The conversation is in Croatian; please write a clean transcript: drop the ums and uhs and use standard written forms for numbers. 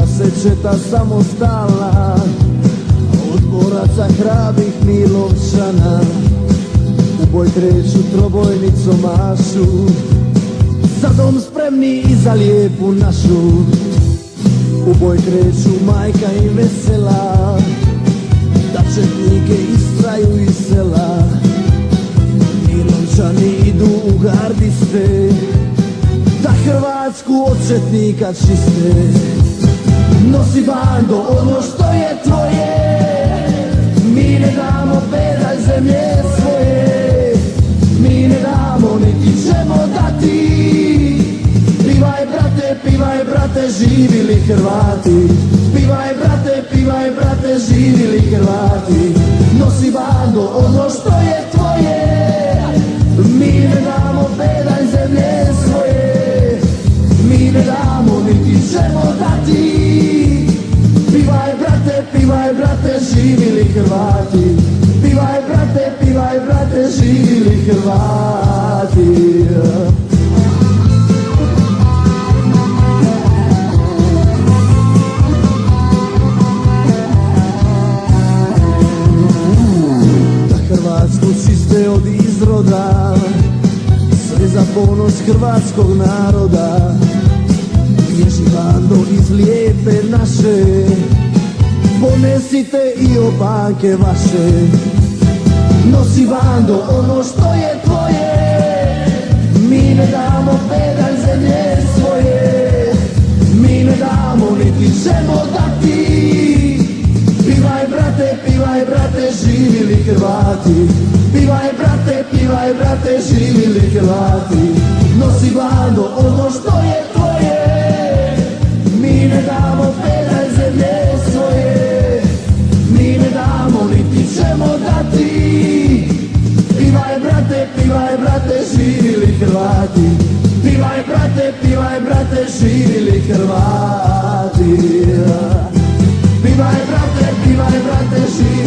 Bira se četa samostalna, od boraca hrabrih Milovčana. U boj kreću trobojnicom mašu, za dom spremni i za lijepu našu. U boj kreću majka i vesela, da četnike istraju iz sela. Milovčani idu u gardiste, da Hrvatsku od četnika čiste. Nosi bando ono što je tvoje, mi ne damo pedalj zemlje svoje, mi ne damo niti ćemo dati. Pivaj brate, živili Hrvati, pivaj brate, živili Hrvati. Nosi bando ono što je tvoje, mi ne damo pedalj zemlje svoje, mi ne damo niti ćemo dati. Pivaj brate, živili Hrvati, pivaj brate, živili Hrvati. Hrvatsku čiste od izroda, sve za ponos hrvatskog naroda. Bježi bando iz lijepe naše, ponesite i opanke vaše. Nosi bando ono što je tvoje, mi ne damo pedalj zemlje svoje, mi ne damo niti ćemo dati. Pivaj brate, živili Hrvati, pivaj brate, živili Hrvati. Nosi bando ono što je tvoje, mi ne damo pedalj zemlje svoje, mi ne damo niti ćemo dati. Pivaj brate, živili Hrvati, pivaj brate, živili Hrvati. Pivaj brate, živili